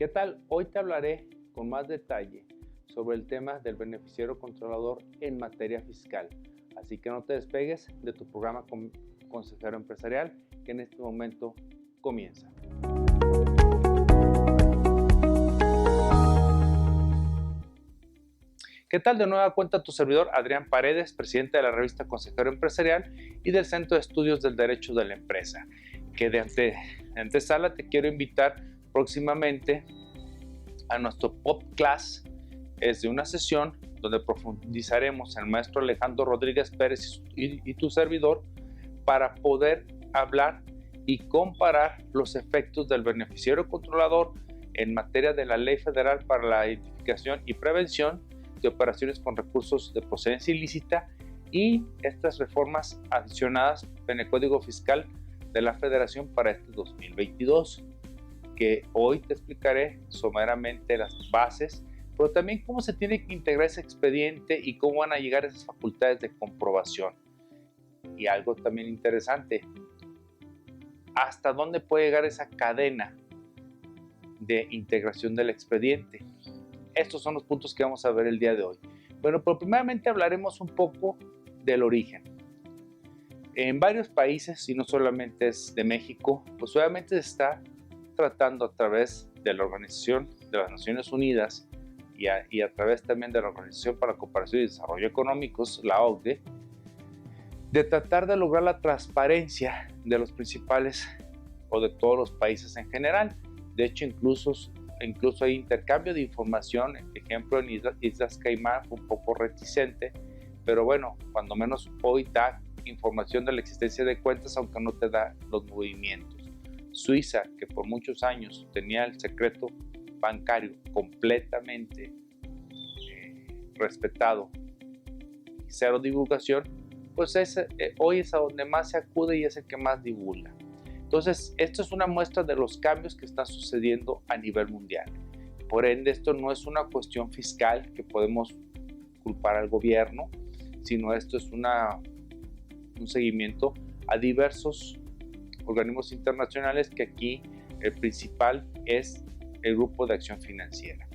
¿Qué tal? Hoy te hablaré con más detalle sobre el tema del beneficiario controlador en materia fiscal. Así que no te despegues de tu programa Consejero Empresarial, que en este momento comienza. ¿Qué tal? De nueva cuenta tu servidor Adrián Paredes, presidente de la revista Consejero Empresarial y del Centro de Estudios del Derecho de la Empresa, que de antesala te quiero invitar próximamente a nuestro podcast. Es de una sesión donde profundizaremos el maestro Alejandro Rodríguez Pérez y tu servidor para poder hablar y comparar los efectos del beneficiario controlador en materia de la Ley Federal para la Identificación y Prevención de Operaciones con Recursos de Procedencia Ilícita y estas reformas adicionadas en el Código Fiscal de la Federación para este 2022, que hoy te explicaré someramente las bases, pero también cómo se tiene que integrar ese expediente y cómo van a llegar esas facultades de comprobación. Y algo también interesante, hasta dónde puede llegar esa cadena de integración del expediente. Estos son los puntos que vamos a ver el día de hoy. Bueno, pero primeramente hablaremos un poco del origen. En varios países, y no solamente es de México, pues obviamente se está tratando a través de la Organización de las Naciones Unidas y a través también de la Organización para la Cooperación y Desarrollo Económicos, la OCDE, de tratar de lograr la transparencia de los principales o de todos los países en general. De hecho, incluso hay intercambio de información. Ejemplo, en Islas Caimán fue un poco reticente, pero bueno, cuando menos hoy da información de la existencia de cuentas, aunque no te da los movimientos. Suiza, que por muchos años tenía el secreto bancario completamente respetado y cero divulgación, pues hoy es a donde más se acude y es el que más divulga. Entonces, esto es una muestra de los cambios que están sucediendo a nivel mundial. Por ende, esto no es una cuestión fiscal que podemos culpar al gobierno, sino esto es un seguimiento a diversos organismos internacionales, que aquí el principal es el Grupo de Acción Financiera.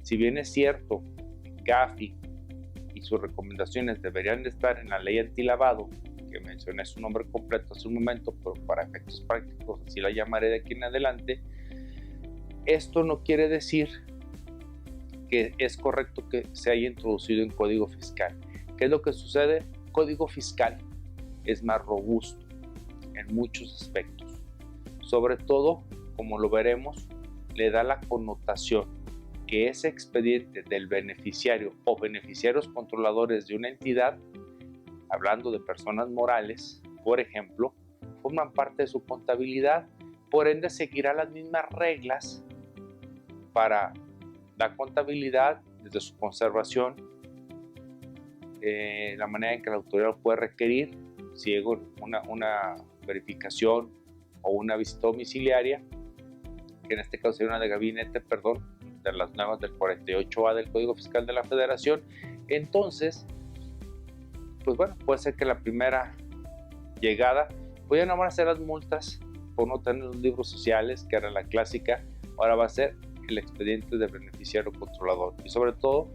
Si bien es cierto, Gafi y sus recomendaciones deberían de estar en la ley antilavado, que mencioné su nombre completo hace un momento, pero para efectos prácticos así la llamaré de aquí en adelante, esto no quiere decir que es correcto que se haya introducido en Código Fiscal. ¿Qué es lo que sucede? Código Fiscal es más robusto en muchos aspectos. Sobre todo, como lo veremos, le da la connotación que ese expediente del beneficiario o beneficiarios controladores de una entidad, hablando de personas morales, por ejemplo, forman parte de su contabilidad, por ende seguirá las mismas reglas para la contabilidad desde su conservación, la manera en que la autoridad lo puede requerir, si es una verificación o una visita domiciliaria, que en este caso sería una de gabinete, de las nuevas del 48A del Código Fiscal de la Federación. Entonces, pues bueno, puede ser que la primera llegada, pues ya no van a ser las multas por no tener los libros sociales, que era la clásica, ahora va a ser el expediente de beneficiario controlador, y sobre todo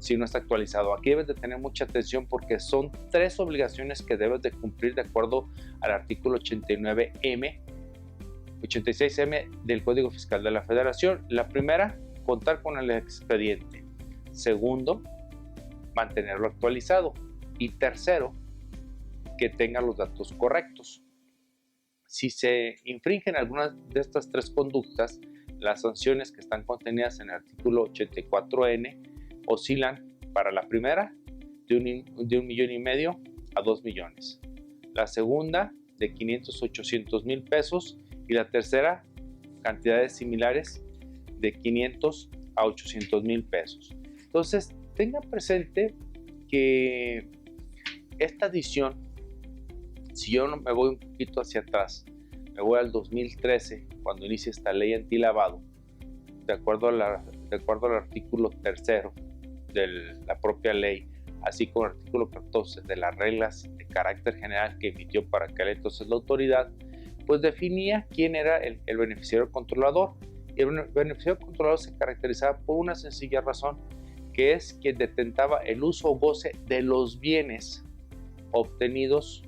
si no está actualizado. Aquí debes de tener mucha atención porque son 3 obligaciones que debes de cumplir de acuerdo al artículo 86M del Código Fiscal de la Federación. La primera, contar con el expediente. Segundo, mantenerlo actualizado. Y tercero, que tenga los datos correctos. Si se infringen algunas de estas 3 conductas, las sanciones que están contenidas en el artículo 84N oscilan para la primera de $1.5 millones a $2 millones, la segunda de 500 a 800 mil pesos y la tercera cantidades similares de 500 a 800 mil pesos. Entonces tengan presente que esta adición, si yo no me voy un poquito hacia atrás, me voy al 2013 cuando inicia esta ley antilavado, de acuerdo al artículo 3 de la propia ley, así como el artículo 14 de las reglas de carácter general que emitió para aquel entonces la autoridad, pues definía quién era el beneficiario controlador Y el beneficiario controlado se caracterizaba por una sencilla razón, que es quien detentaba el uso o goce de los bienes obtenidos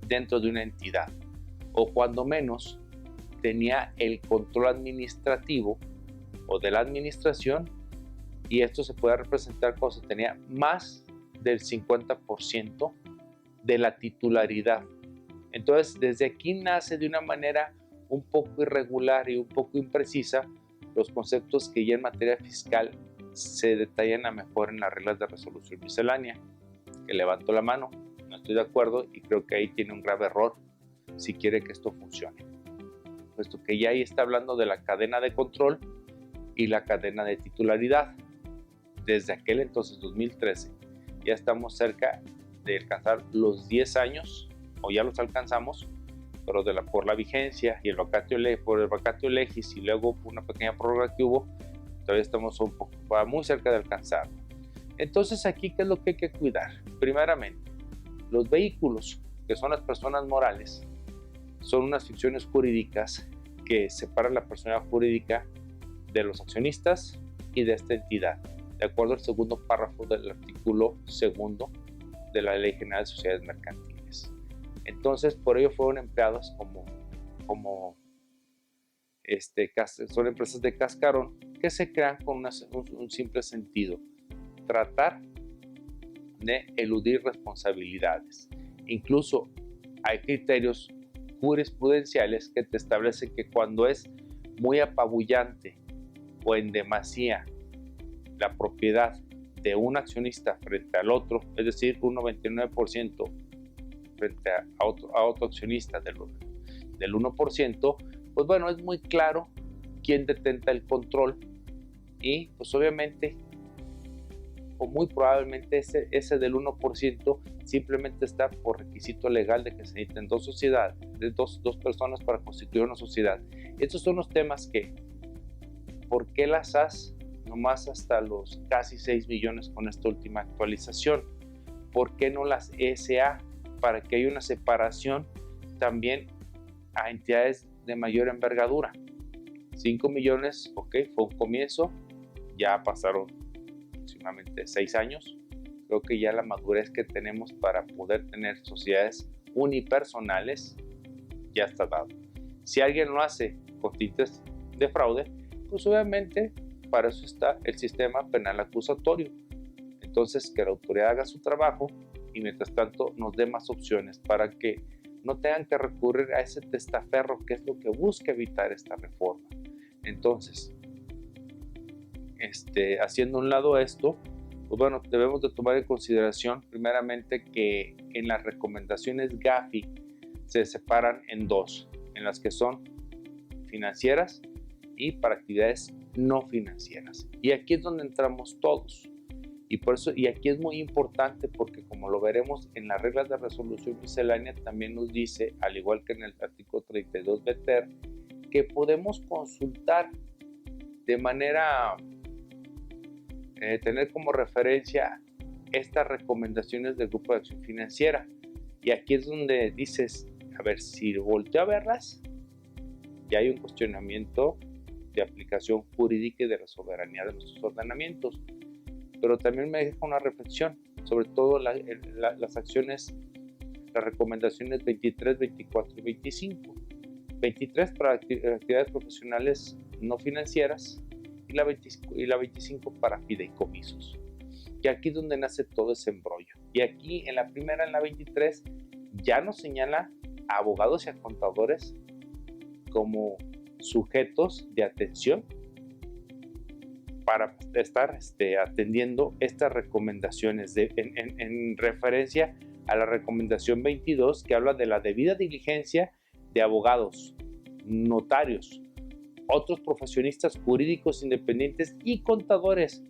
dentro de una entidad, o cuando menos tenía el control administrativo o de la administración, y esto se puede representar cuando se tenía más del 50% de la titularidad. Entonces, desde aquí nace de una manera un poco irregular y un poco imprecisa los conceptos que ya en materia fiscal se detallan a mejor en las reglas de resolución miscelánea. Que levanto la mano, no estoy de acuerdo y creo que ahí tiene un grave error si quiere que esto funcione, puesto que ya ahí está hablando de la cadena de control y la cadena de titularidad. Desde aquel entonces, 2013, ya estamos cerca de alcanzar los 10 años, o ya los alcanzamos, pero por la vigencia y por el vacatio legis y luego una pequeña prórroga que hubo, todavía estamos muy cerca de alcanzarlo. Entonces aquí, ¿qué es lo que hay que cuidar? Primeramente, los vehículos, que son las personas morales, son unas ficciones jurídicas que separan la personalidad jurídica de los accionistas y de esta entidad, de acuerdo al segundo párrafo del artículo segundo de la Ley General de Sociedades Mercantiles. Entonces, por ello fueron empleadas son empresas de cascarón que se crean con un simple sentido: tratar de eludir responsabilidades. Incluso hay criterios jurisprudenciales que te establecen que cuando es muy apabullante o en demasía la propiedad de un accionista frente al otro, es decir, un 99% frente a otro accionista del 1%, pues bueno, es muy claro quién detenta el control y pues obviamente o muy probablemente ese del 1% simplemente está por requisito legal de que se necesiten dos personas para constituir una sociedad. Estos son los temas que, ¿por qué las SAS nomás hasta los casi 6 millones con esta última actualización? ¿Por qué no las SA? Para que haya una separación también a entidades de mayor envergadura. 5 millones, ok, fue un comienzo, ya pasaron aproximadamente 6 años. Creo que ya la madurez que tenemos para poder tener sociedades unipersonales ya está dado. Si alguien lo hace con tintes de fraude, pues obviamente para eso está el sistema penal acusatorio. Entonces, que la autoridad haga su trabajo y mientras tanto nos dé más opciones para que no tengan que recurrir a ese testaferro, que es lo que busca evitar esta reforma. Entonces, haciendo un lado esto, pues bueno, debemos de tomar en consideración primeramente que en las recomendaciones GAFI se separan en dos, en las que son financieras y para actividades no financieras. Y aquí es donde entramos todos. Y por eso, y aquí es muy importante porque como lo veremos en las reglas de resolución miscelánea, también nos dice, al igual que en el artículo 32 BTER, que podemos consultar de manera, tener como referencia estas recomendaciones del Grupo de Acción Financiera. Y aquí es donde dices, a ver, si volteo a verlas, ya hay un cuestionamiento de aplicación jurídica y de la soberanía de nuestros ordenamientos. Pero también me deja una reflexión, sobre todo las acciones, las recomendaciones 23, 24 y 25. 23 para actividades profesionales no financieras y la 25 para fideicomisos. Y aquí es donde nace todo ese embrollo. Y aquí en la primera, en la 23, ya nos señala a abogados y a contadores como sujetos de atención para estar atendiendo estas recomendaciones en referencia a la recomendación 22, que habla de la debida diligencia de abogados, notarios, otros profesionistas jurídicos independientes y contadores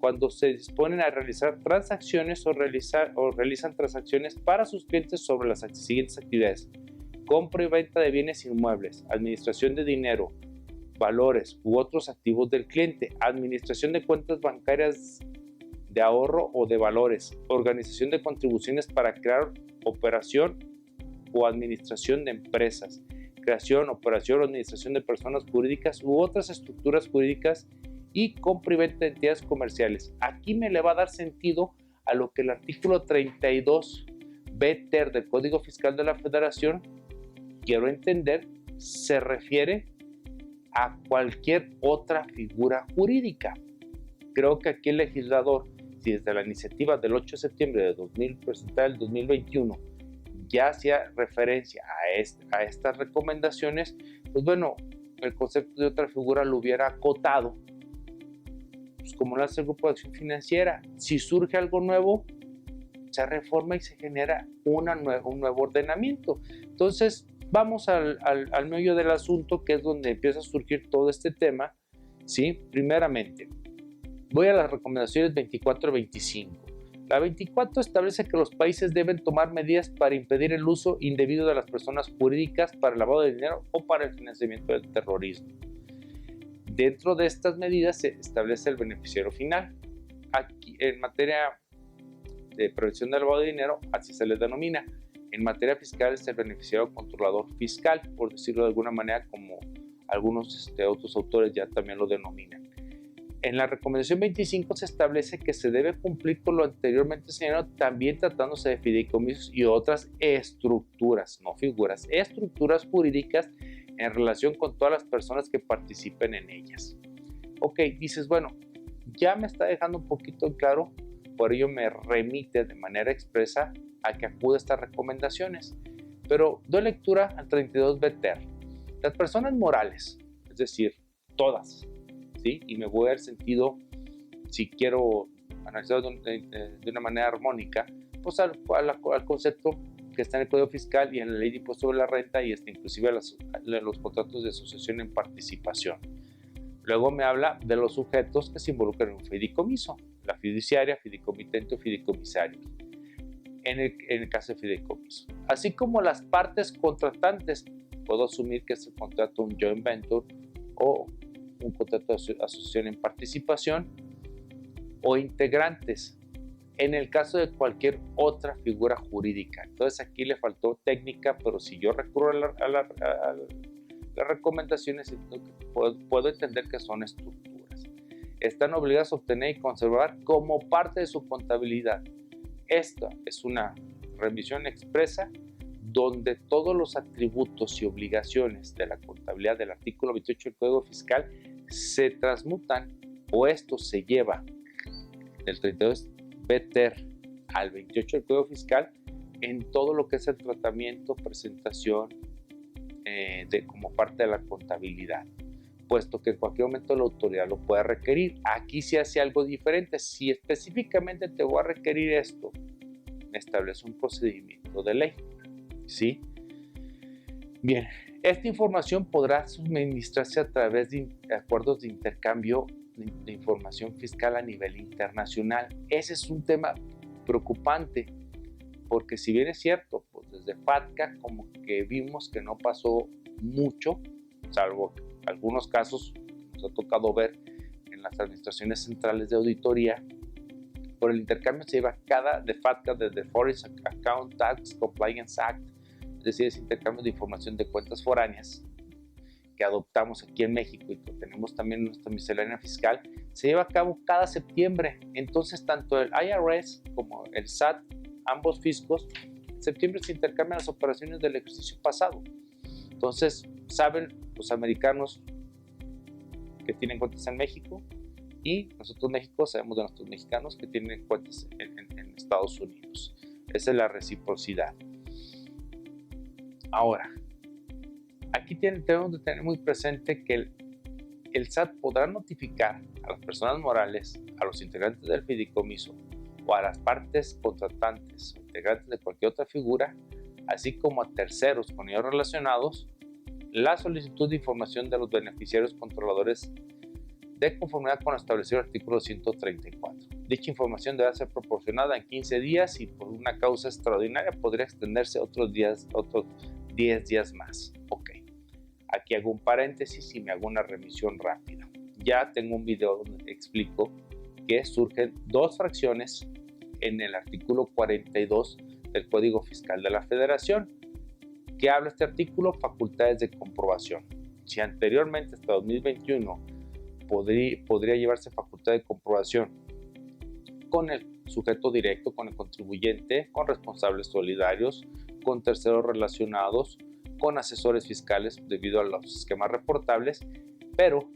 cuando se disponen a realizar transacciones o realizan transacciones para sus clientes sobre las siguientes actividades: compra y venta de bienes inmuebles, administración de dinero, valores u otros activos del cliente, administración de cuentas bancarias de ahorro o de valores, organización de contribuciones para crear operación o administración de empresas, creación, operación o administración de personas jurídicas u otras estructuras jurídicas y compra-venta de entidades comerciales. Aquí me le va a dar sentido a lo que el artículo 32 B-ter del Código Fiscal de la Federación, quiero entender, se refiere a cualquier otra figura jurídica. Creo que aquí el legislador, si desde la iniciativa del 8 de septiembre de 2021 ya hacía referencia a estas recomendaciones, pues bueno, el concepto de otra figura lo hubiera acotado, pues como lo hace el Grupo de Acción Financiera. Si surge algo nuevo, se reforma y se genera un nuevo ordenamiento. Entonces, vamos al meollo del asunto, que es donde empieza a surgir todo este tema, ¿sí? Primeramente, voy a las recomendaciones 24 y 25. La 24 establece que los países deben tomar medidas para impedir el uso indebido de las personas jurídicas para el lavado de dinero o para el financiamiento del terrorismo. Dentro de estas medidas se establece el beneficiario final. Aquí, en materia de prevención del lavado de dinero, así se les denomina. En materia fiscal es el beneficiario controlador fiscal, por decirlo de alguna manera, como algunos otros autores ya también lo denominan. En la recomendación 25 se establece que se debe cumplir con lo anteriormente señalado, también tratándose de fideicomisos y otras estructuras, no figuras, estructuras jurídicas en relación con todas las personas que participen en ellas. Ok, dices, bueno, ya me está dejando un poquito en claro, por ello me remite de manera expresa a que acude a estas recomendaciones. Pero doy lectura al 32 B-ter. Las personas morales, es decir, todas, ¿sí? Y me voy al sentido, si quiero analizarlo de una manera armónica, pues al concepto que está en el Código Fiscal y en la Ley de Impuesto sobre la Renta y inclusive a los contratos de asociación en participación. Luego me habla de los sujetos que se involucran en un fideicomiso, la fiduciaria, fideicomitente o fideicomisario, en el caso de fideicomiso. Así como las partes contratantes, puedo asumir que se contrata un joint venture o un contrato de asociación en participación, o integrantes, en el caso de cualquier otra figura jurídica. Entonces aquí le faltó técnica, pero si yo recurro a las recomendaciones, puedo entender que son estructuras. Están obligadas a obtener y conservar como parte de su contabilidad. Esta es una remisión expresa donde todos los atributos y obligaciones de la contabilidad del artículo 28 del Código Fiscal se transmutan, o esto se lleva del 32 B-ter al 28 del Código Fiscal en todo lo que es el tratamiento, presentación como parte de la contabilidad, puesto que en cualquier momento la autoridad lo puede requerir. Aquí se hace algo diferente. Si específicamente te voy a requerir esto, me establece un procedimiento de ley, ¿sí? Bien, esta información podrá suministrarse a través de acuerdos de intercambio de información fiscal a nivel internacional. Ese es un tema preocupante, porque si bien es cierto, pues desde FATCA como que vimos que no pasó mucho, salvo algunos casos que nos ha tocado ver en las administraciones centrales de auditoría. Por el intercambio se lleva de FATCA, desde Foreign Account Tax Compliance Act, es decir, ese intercambio de información de cuentas foráneas que adoptamos aquí en México y que tenemos también en nuestra miscelánea fiscal, se lleva a cabo cada septiembre. Entonces, tanto el IRS como el SAT, ambos fiscos, en septiembre se intercambian las operaciones del ejercicio pasado. Entonces, saben los americanos que tienen cuentas en México y nosotros en México sabemos de nuestros mexicanos que tienen cuentas en Estados Unidos. Esa es la reciprocidad. Ahora, aquí tenemos que tener muy presente que el SAT podrá notificar a las personas morales, a los integrantes del fideicomiso o a las partes contratantes o integrantes de cualquier otra figura, así como a terceros con ellos relacionados, la solicitud de información de los beneficiarios controladores de conformidad con lo establecido en el artículo 134. Dicha información debe ser proporcionada en 15 días y por una causa extraordinaria podría extenderse otros 10 días más. Ok, aquí hago un paréntesis y me hago una remisión rápida. Ya tengo un video donde explico que surgen dos fracciones en el artículo 42 del Código Fiscal de la Federación, ¿Qué habla este artículo? Facultades de comprobación. Si anteriormente, hasta 2021, podría llevarse facultad de comprobación con el sujeto directo, con el contribuyente, con responsables solidarios, con terceros relacionados, con asesores fiscales debido a los esquemas reportables, pero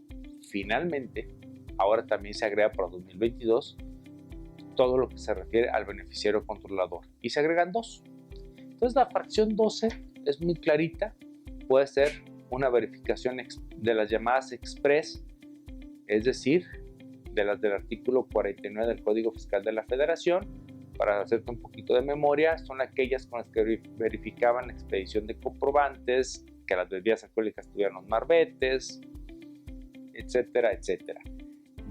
finalmente ahora también se agrega para 2022 todo lo que se refiere al beneficiario controlador y se agregan dos. Entonces la fracción 12 es muy clarita, puede ser una verificación de las llamadas express, es decir, de las del artículo 49 del Código Fiscal de la Federación. Para hacerte un poquito de memoria, son aquellas con las que verificaban la expedición de comprobantes, que las bebidas alcohólicas tuvieran los marbetes, etcétera, etcétera.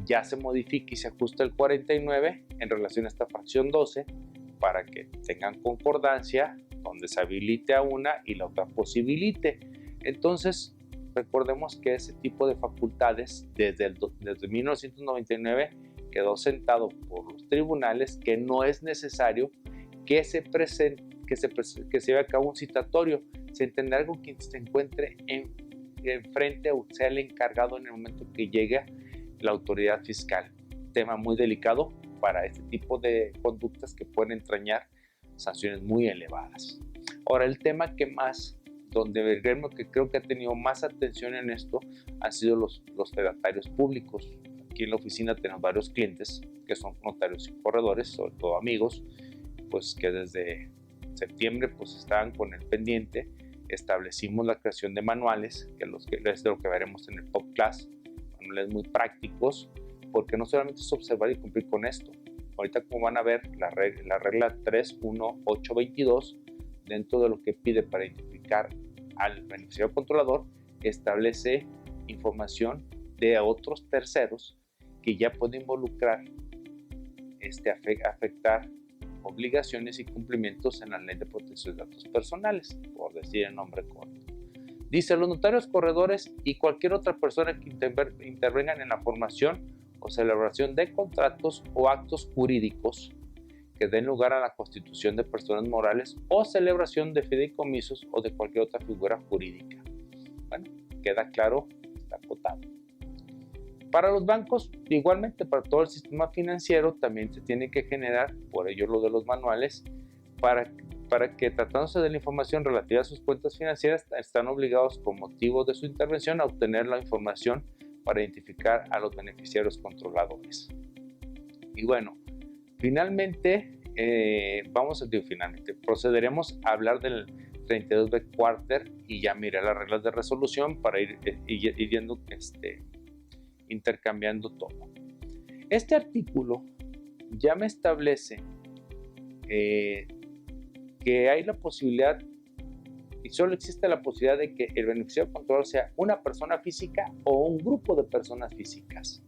Ya se modifica y se ajusta el 49 en relación a esta fracción 12 para que tengan concordancia donde se habilite a una y la otra posibilite. Entonces, recordemos que ese tipo de facultades desde 1999 quedó sentado por los tribunales que no es necesario que se lleve a cabo un citatorio. Se entenderá con quien se encuentre enfrente o sea el encargado en el momento que llegue la autoridad fiscal. Tema muy delicado para este tipo de conductas que pueden entrañar sanciones muy elevadas. Ahora, el tema donde el gremio que creo que ha tenido más atención en esto han sido los fedatarios públicos. Aquí en la oficina tenemos varios clientes que son notarios y corredores, sobre todo amigos, pues que desde septiembre pues estaban con el pendiente. Establecimos la creación de manuales, que es lo que veremos en el top class, manuales muy prácticos, porque no solamente es observar y cumplir con esto. Ahorita, como van a ver, la regla 31822, dentro de lo que pide para identificar al beneficiario controlador, establece información de otros terceros que ya pueden involucrar, afectar obligaciones y cumplimientos en la Ley de Protección de Datos Personales, por decir el nombre corto. Dice, los notarios corredores y cualquier otra persona que intervengan en la formación o celebración de contratos o actos jurídicos que den lugar a la constitución de personas morales o celebración de fideicomisos o de cualquier otra figura jurídica. Bueno, queda claro, está acotado. Para los bancos, igualmente para todo el sistema financiero, también se tiene que generar, por ello lo de los manuales, para que tratándose de la información relativa a sus cuentas financieras, están obligados con motivo de su intervención a obtener la información para identificar a los beneficiarios controladores. Y bueno, finalmente, procederemos a hablar del 32B Quarter y ya miré las reglas de resolución para ir viendo intercambiando todo. Este artículo ya me establece que hay la posibilidad y solo existe la posibilidad de que el beneficiario controlador sea una persona física o un grupo de personas físicas.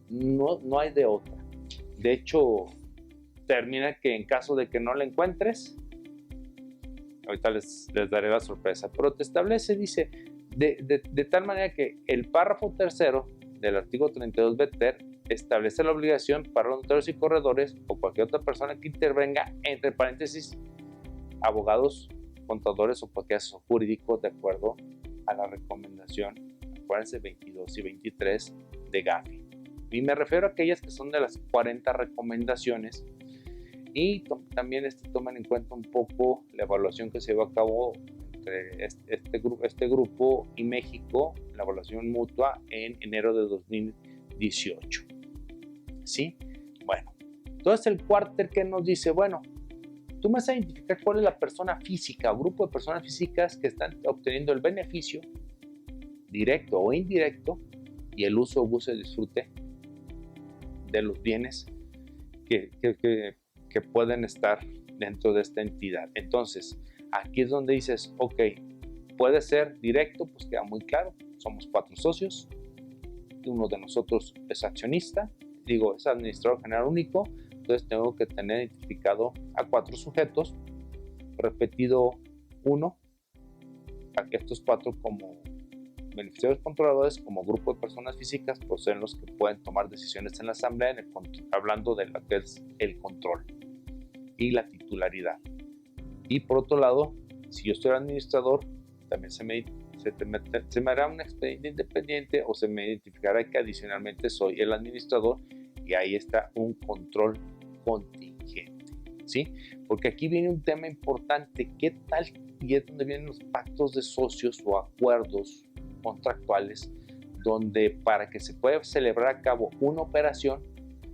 No hay de otra. De hecho, termina que en caso de que no la encuentres, ahorita les daré la sorpresa, pero te establece, dice, de tal manera que el párrafo tercero del artículo 32B ter establece la obligación para los notarios y corredores o cualquier otra persona que intervenga, entre paréntesis, abogados, contadores o cualquier asesor jurídico, de acuerdo a la recomendación, acuérdense, 22 y 23 de Gafi. Y me refiero a aquellas que son de las 40 recomendaciones y también toman en cuenta un poco la evaluación que se llevó a cabo entre este grupo y México, la evaluación mutua en enero de 2018. ¿Sí? Bueno, entonces el quarter que nos dice, bueno, tú me vas a identificar cuál es la persona física o grupo de personas físicas que están obteniendo el beneficio directo o indirecto y el uso, goce y disfrute de los bienes que pueden estar dentro de esta entidad. Entonces, aquí es donde dices, ok, puede ser directo, pues queda muy claro, somos 4 socios, uno de nosotros es accionista, es administrador general único, entonces tengo que tener identificado a 4 sujetos, repetido 1, a estos 4 como beneficiarios controladores, como grupo de personas físicas, pues son los que pueden tomar decisiones en la asamblea, hablando de lo que es el control y la titularidad. Y por otro lado, Si yo soy el administrador, también se me hará un expediente independiente o se me identificará que adicionalmente soy el administrador y ahí está un control contingente, ¿sí? Porque aquí viene un tema importante, ¿qué tal? Y es donde vienen los pactos de socios o acuerdos contractuales, donde para que se pueda celebrar a cabo una operación,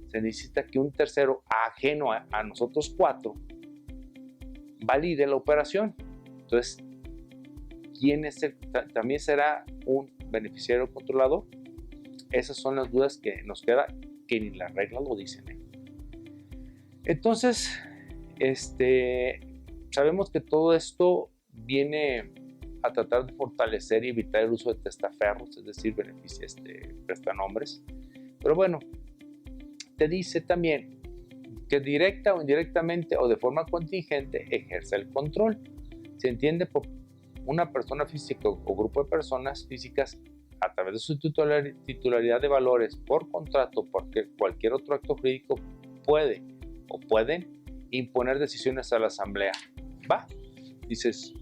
se necesita que un tercero ajeno a nosotros cuatro valide la operación. Entonces, ¿quién es también será un beneficiario controlador? Esas son las dudas que nos queda, que ni las reglas lo dicen, ¿eh? Entonces, sabemos que todo esto viene a tratar de fortalecer y evitar el uso de testaferros, es decir, prestanombres. Pero bueno, te dice también que directa o indirectamente o de forma contingente ejerce el control. Se entiende por una persona física o grupo de personas físicas a través de su titularidad de valores por contrato, porque cualquier otro acto jurídico puede o pueden imponer decisiones a la asamblea. ¿Va? Dices,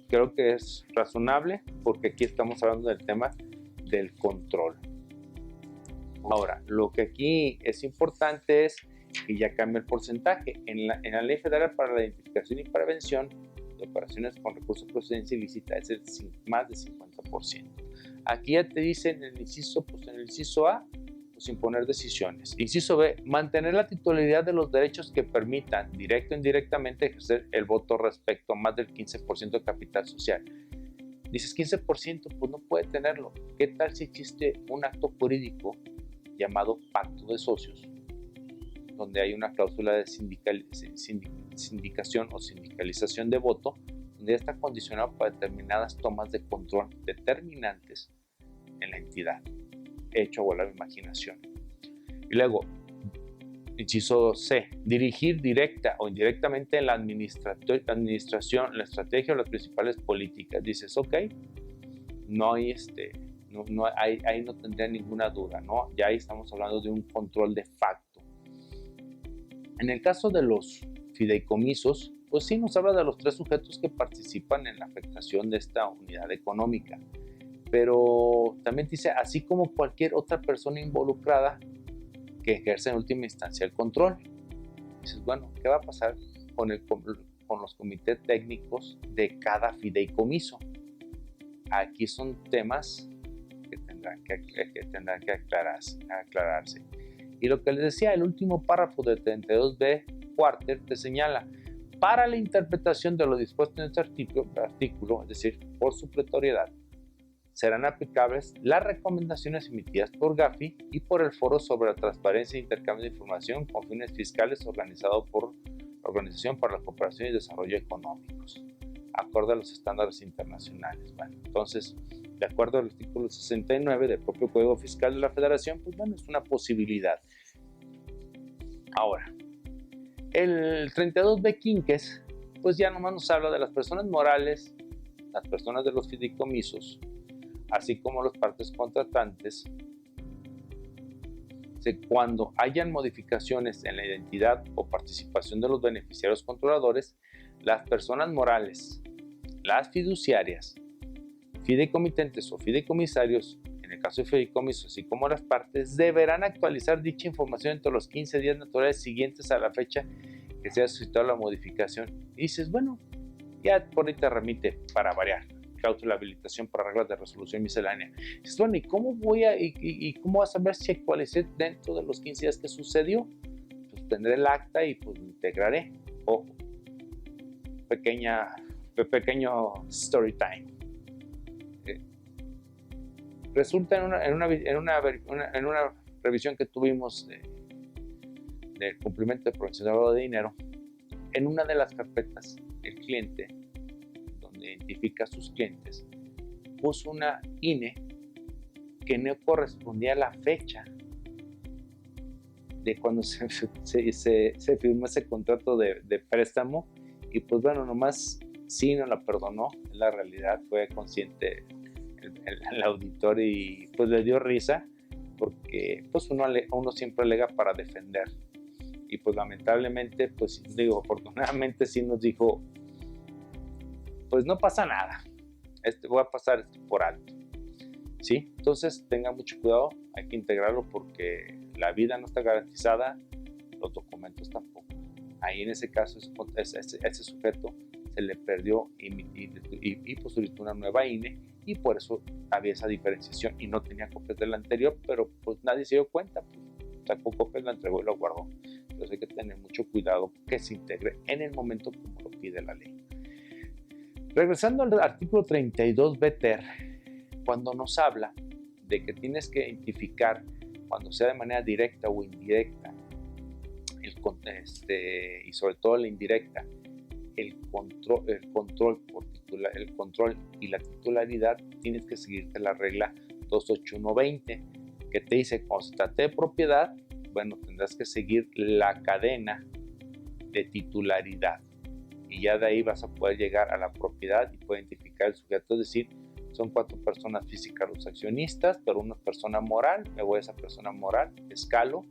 creo que es razonable porque aquí estamos hablando del tema del control. Ahora, lo que aquí es importante es que ya cambia el porcentaje. En la Ley Federal para la Identificación y Prevención de Operaciones con Recursos de Procedencia Ilícita es más de 50%. Aquí ya te dicen en el inciso A, pues imponer decisiones. Inciso B, mantener la titularidad de los derechos que permitan, directo o indirectamente, ejercer el voto respecto a más del 15% de capital social. Dices 15%, pues no puede tenerlo. ¿Qué tal si existe un acto jurídico llamado pacto de socios, donde hay una cláusula de sindicación o sindicalización de voto, donde ya está condicionado para determinadas tomas de control determinantes en la entidad, hecho a volar la imaginación? Y luego, inciso C, dirigir directa o indirectamente la administración, la estrategia o las principales políticas. Dices, ok, no hay ahí no tendría ninguna duda, ¿no? Ya ahí estamos hablando de un control de facto. En el caso de los fideicomisos, pues sí nos habla de los 3 sujetos que participan en la afectación de esta unidad económica, pero también dice, así como cualquier otra persona involucrada que ejerce en última instancia el control. Dices, bueno, ¿qué va a pasar con los comités técnicos de cada fideicomiso? Aquí son temas que tendrán que aclararse. Y lo que les decía, el último párrafo del 32b cuarter te señala, para la interpretación de lo dispuesto en este artículo, es decir, por supletoriedad, serán aplicables las recomendaciones emitidas por Gafi y por el Foro sobre la Transparencia e Intercambio de Información con fines fiscales organizado por la Organización para la Cooperación y Desarrollo Económicos, acorde a los estándares internacionales. Bueno, entonces, de acuerdo al artículo 69 del propio Código Fiscal de la Federación, pues bueno, es una posibilidad. Ahora, el 32b quinques, pues ya nomás nos habla de las personas morales, las personas de los fideicomisos, así como las partes contratantes, cuando hayan modificaciones en la identidad o participación de los beneficiarios controladores, las personas morales, las fiduciarias, fideicomitentes o fideicomisarios, en el caso de fideicomisos, así como las partes, deberán actualizar dicha información entre los 15 días naturales siguientes a la fecha que se ha suscitado la modificación. Y dices, bueno, ya por ahí te remite para variar, cláusula de habilitación para reglas de resolución miscelánea. Dices, bueno, ¿y cómo cómo vas a ver si actualicé dentro de los 15 días que sucedió? Pues tendré el acta y pues lo integraré. Ojo, pequeño story time. Resulta en una revisión que tuvimos del cumplimiento de provisión de dinero, en una de las carpetas, el cliente, donde identifica a sus clientes, puso una INE que no correspondía a la fecha de cuando se firmó ese contrato de préstamo, y pues bueno, nomás sí no la perdonó, la realidad, fue consciente el auditor y pues le dio risa porque pues uno siempre alega para defender, y pues lamentablemente, pues digo, afortunadamente sí nos dijo pues no pasa nada. Voy a pasar esto por alto. ¿Sí? Entonces tengan mucho cuidado, hay que integrarlo porque la vida no está garantizada, los documentos tampoco. Ahí en ese caso, ese sujeto se le perdió y solicitó una nueva INE y por eso había esa diferenciación y no tenía copias de la anterior, pero pues nadie se dio cuenta, pues, sacó copias, la entregó y lo guardó. Entonces hay que tener mucho cuidado que se integre en el momento como lo pide la ley. Regresando al artículo 32 BTER, cuando nos habla de que tienes que identificar, cuando sea de manera directa o indirecta, y sobre todo la indirecta, el control y la titularidad, tienes que seguirte la regla 28120, que te dice, cuando se trate de propiedad, bueno, tendrás que seguir la cadena de titularidad. Y ya de ahí vas a poder llegar a la propiedad y poder identificar el sujeto, es decir, son 4 personas físicas los accionistas, pero una persona moral, me voy a esa persona moral, escalo,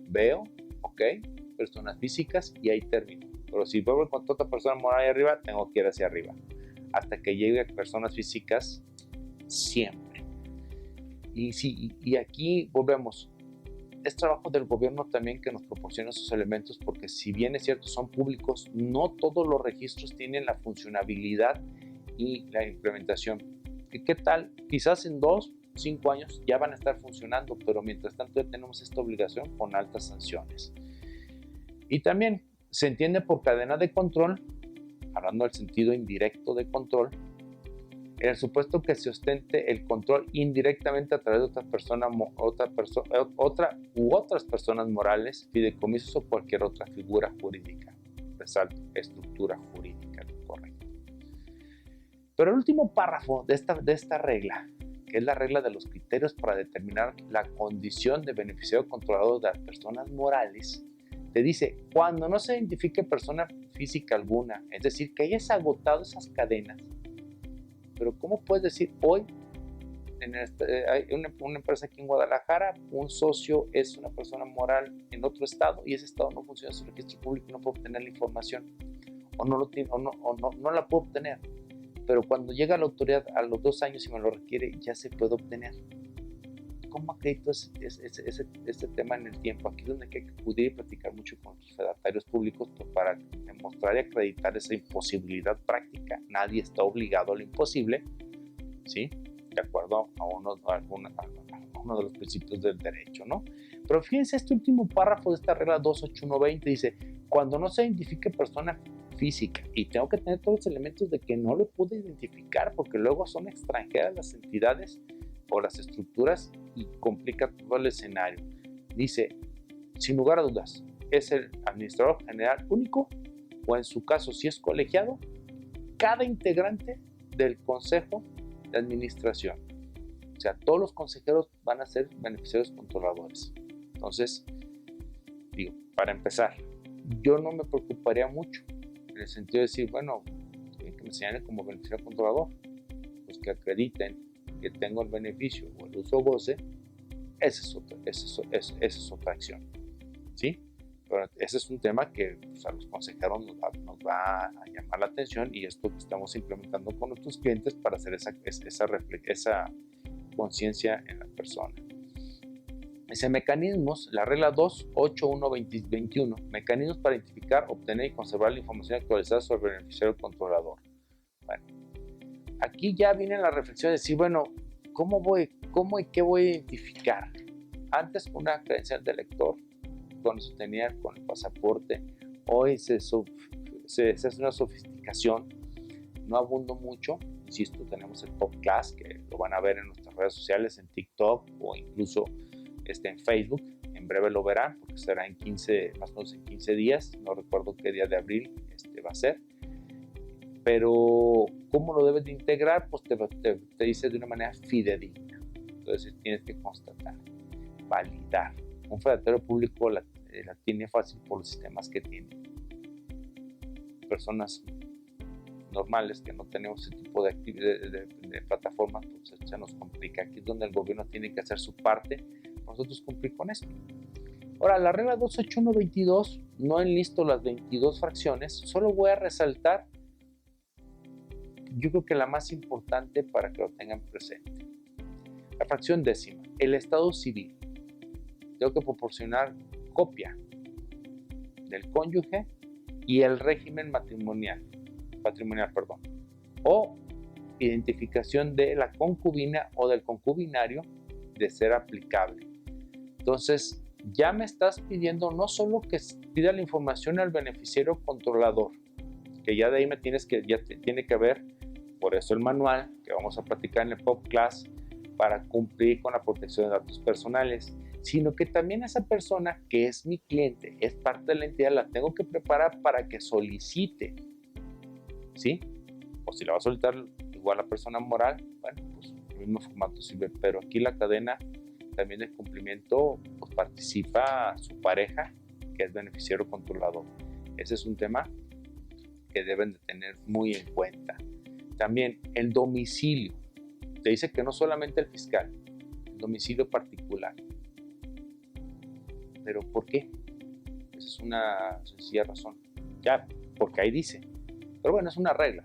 veo, ok, personas físicas y ahí termino. Pero si vuelvo con otra persona moral ahí arriba, tengo que ir hacia arriba, hasta que llegue a personas físicas siempre. Y aquí volvemos. Es trabajo del gobierno también que nos proporcione esos elementos, porque si bien es cierto son públicos, no todos los registros tienen la funcionabilidad y la implementación. ¿Qué tal? Quizás en 2-5 años ya van a estar funcionando, pero mientras tanto ya tenemos esta obligación con altas sanciones. Y también se entiende por cadena de control, hablando del sentido indirecto de control, el supuesto que se ostente el control indirectamente a través de otras personas morales, fideicomisos o cualquier otra figura jurídica. Resalto, estructura jurídica, correcto. Pero el último párrafo de esta regla, que es la regla de los criterios para determinar la condición de beneficiario controlador de las personas morales, te dice, cuando no se identifique persona física alguna, es decir, que hayas agotado esas cadenas. Pero ¿cómo puedes decir hoy, hay una empresa aquí en Guadalajara, un socio es una persona moral en otro estado y ese estado no funciona en su registro público y no puede obtener la información o no la puede obtener? Pero cuando llega la autoridad a los 2 años y me lo requiere, ya se puede obtener. ¿Cómo acredito ese tema en el tiempo? Aquí es donde hay que acudir y platicar mucho con los fedatarios públicos para demostrar y acreditar esa imposibilidad práctica. Nadie está obligado a lo imposible, ¿sí? De acuerdo a uno de los principios del derecho, ¿no? Pero fíjense, este último párrafo de esta regla 28120 dice, cuando no se identifique persona física, y tengo que tener todos los elementos de que no lo pude identificar porque luego son extranjeras las entidades o las estructuras y complica todo el escenario. Dice, sin lugar a dudas, es el administrador general único o en su caso, si es colegiado, cada integrante del consejo de administración. O sea, todos los consejeros van a ser beneficiarios controladores. Entonces, digo, para empezar, yo no me preocuparía mucho en el sentido de decir, bueno, que me señalen como beneficiario controlador, pues que acrediten que tengo el beneficio o el uso goce, esa es otra acción, ¿sí? Pero ese es un tema que pues, a los consejeros nos va a llamar la atención y esto que estamos implementando con nuestros clientes para hacer esa conciencia en la persona. Ese mecanismos, la regla 28121, mecanismos para identificar, obtener y conservar la información actualizada sobre el beneficiario controlador. Bueno, aquí ya viene la reflexión de decir, bueno, ¿cómo y qué voy a identificar? Antes una credencial de lector, cuando se tenía con el pasaporte, hoy se hace una sofisticación, no abundo mucho, insisto, tenemos el podcast que lo van a ver en nuestras redes sociales, en TikTok o incluso en Facebook, en breve lo verán porque será en 15, más o menos en 15 días, no recuerdo qué día de abril va a ser. Pero, ¿cómo lo debes de integrar? Pues te dice de una manera fidedigna. Entonces, tienes que constatar, validar. Un fedatario público la tiene fácil por los sistemas que tiene. Personas normales que no tenemos ese tipo de plataformas, pues se nos complica. Aquí es donde el gobierno tiene que hacer su parte, nosotros cumplir con esto. Ahora, la regla 28122, no enlisto las 22 fracciones, solo voy a resaltar yo creo que la más importante para que lo tengan presente. La fracción décima, el estado civil. Tengo que proporcionar copia del cónyuge y el régimen patrimonial, o identificación de la concubina o del concubinario de ser aplicable. Entonces, ya me estás pidiendo no solo que pida la información al beneficiario controlador, que ya de ahí tiene que haber, por eso el manual que vamos a platicar en el PopClass para cumplir con la protección de datos personales, sino que también esa persona que es mi cliente, es parte de la entidad, la tengo que preparar para que solicite, ¿sí? O si la va a solicitar igual la persona moral, bueno, pues el mismo formato sirve, pero aquí la cadena también de cumplimiento, pues participa su pareja, que es beneficiario controlador. Ese es un tema que deben de tener muy en cuenta. También el domicilio. Te dice que no solamente el fiscal, el domicilio particular. ¿Pero por qué? Esa es una sencilla razón. Ya, porque ahí dice. Pero bueno, es una regla.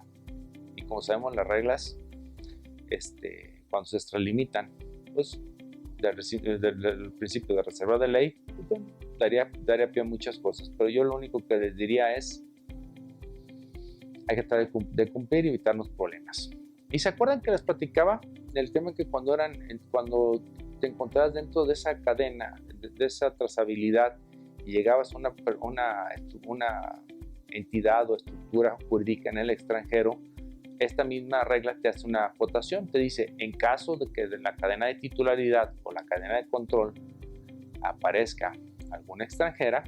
Y como sabemos, las reglas, cuando se extralimitan, pues del principio de reserva de ley, pues, bueno, daría pie a muchas cosas. Pero yo lo único que les diría es, hay que tratar de cumplir y evitarnos problemas. ¿Y se acuerdan que les platicaba del tema que cuando te encontrabas dentro de esa cadena, de esa trazabilidad, y llegabas a una entidad o estructura jurídica en el extranjero, esta misma regla te hace una acotación, te dice, en caso de que en la cadena de titularidad o la cadena de control aparezca alguna extranjera,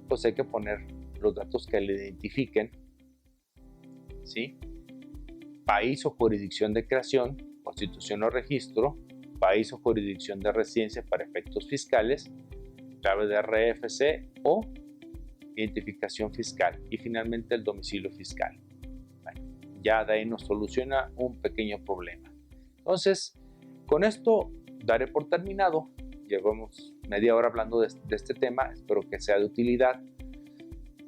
pues hay que poner los datos que le identifiquen, ¿sí? País o jurisdicción de creación, constitución o registro, país o jurisdicción de residencia para efectos fiscales, clave de RFC o identificación fiscal y finalmente el domicilio fiscal. Bueno, ya de ahí nos soluciona un pequeño problema. Entonces, con esto daré por terminado. Llevamos media hora hablando de este tema, espero que sea de utilidad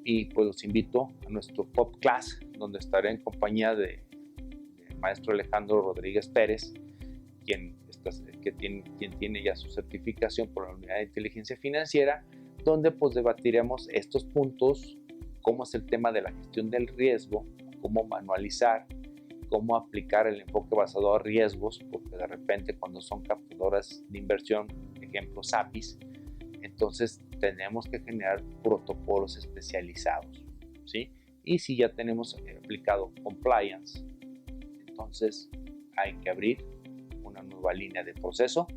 y pues los invito a nuestro PopClass, donde estaré en compañía del maestro Alejandro Rodríguez Pérez, quien tiene ya su certificación por la Unidad de Inteligencia Financiera, donde pues debatiremos estos puntos, cómo es el tema de la gestión del riesgo, cómo manualizar, cómo aplicar el enfoque basado a riesgos, porque de repente cuando son captadoras de inversión, ejemplo SAPIs, entonces tenemos que generar protocolos especializados, ¿sí? Y si ya tenemos aplicado compliance, entonces hay que abrir una nueva línea de proceso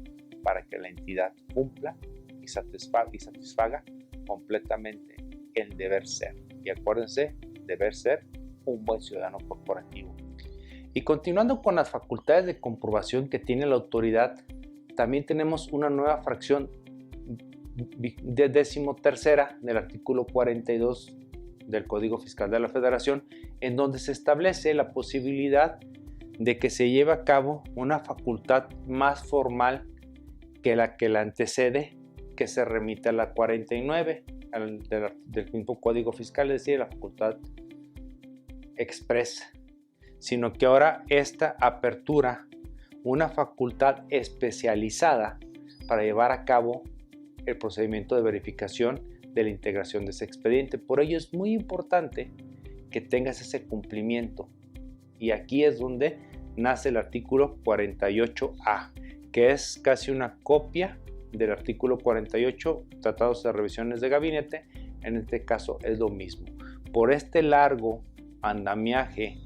para que la entidad cumpla y satisfaga completamente el deber ser. Y acuérdense, deber ser un buen ciudadano corporativo. Y continuando con las facultades de comprobación que tiene la autoridad, también tenemos una nueva fracción de 13ª del artículo 42 del Código Fiscal de la Federación, en donde se establece la posibilidad de que se lleve a cabo una facultad más formal que la antecede, que se remite a la 49 del mismo Código Fiscal, es decir, la facultad expresa, sino que ahora esta apertura una facultad especializada para llevar a cabo el procedimiento de verificación de la integración de ese expediente. Por ello es muy importante que tengas ese cumplimiento. Y aquí es donde nace el artículo 48A, que es casi una copia del artículo 48, tratados de revisiones de gabinete. En este caso es lo mismo. Por este largo andamiaje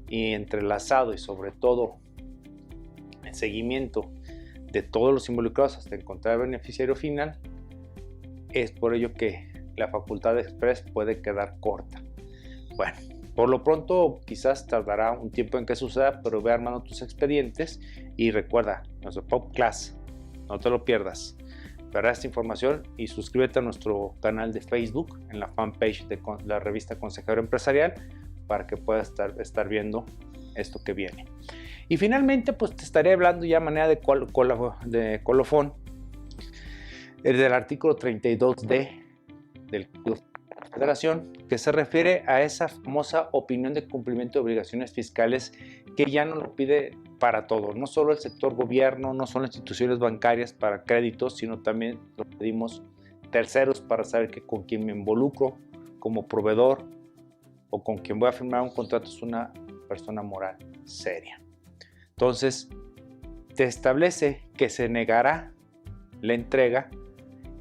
y entrelazado y sobre todo el seguimiento de todos los involucrados hasta encontrar el beneficiario final, es por ello que la facultad express puede quedar corta. Bueno, por lo pronto quizás tardará un tiempo en que suceda, pero ve armando tus expedientes y recuerda nuestro PopClass, no te lo pierdas. Verá esta información y suscríbete a nuestro canal de Facebook en la fanpage de la revista Consejero Empresarial para que puedas estar viendo esto que viene. Y finalmente pues te estaré hablando ya de manera de colofón del artículo 32D del Código de la Federación, que se refiere a esa famosa opinión de cumplimiento de obligaciones fiscales que ya nos lo pide para todo, no solo el sector gobierno, no solo instituciones bancarias para créditos, sino también lo pedimos terceros para saber que con quien me involucro como proveedor o con quien voy a firmar un contrato es una persona moral seria. Entonces, te establece que se negará la entrega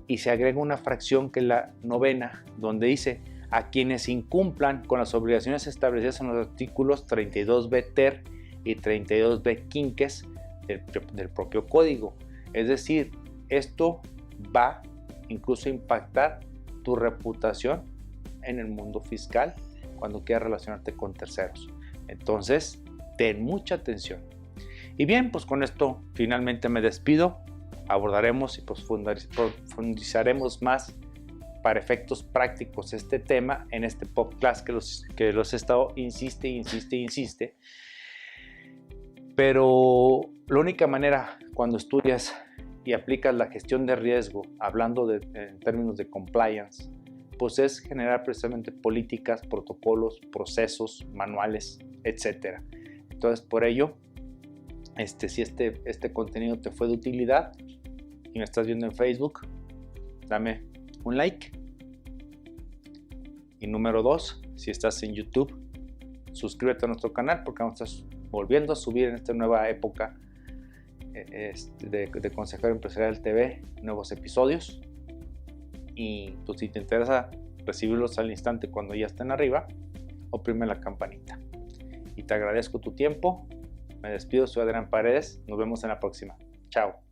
y se agrega una fracción que es la novena, donde dice a quienes incumplan con las obligaciones establecidas en los artículos 32b ter y 32b quinques del propio código. Es decir, esto va incluso a impactar tu reputación en el mundo fiscal cuando quieras relacionarte con terceros. Entonces, ten mucha atención. Y bien, pues con esto finalmente me despido. Abordaremos y profundizaremos más para efectos prácticos este tema en este podcast que los he estado insiste. Pero la única manera cuando estudias y aplicas la gestión de riesgo, hablando en términos de compliance, pues es generar precisamente políticas, protocolos, procesos, manuales, etc. Entonces, por ello, si este contenido te fue de utilidad y me estás viendo en Facebook, dame un like. Y número 2, si estás en YouTube, suscríbete a nuestro canal porque vamos a estar volviendo a subir en esta nueva época de Consejero Empresarial TV nuevos episodios. Y pues si te interesa recibirlos al instante cuando ya estén arriba, oprime la campanita. Y te agradezco tu tiempo. Me despido, soy Adrián Paredes. Nos vemos en la próxima. Chao.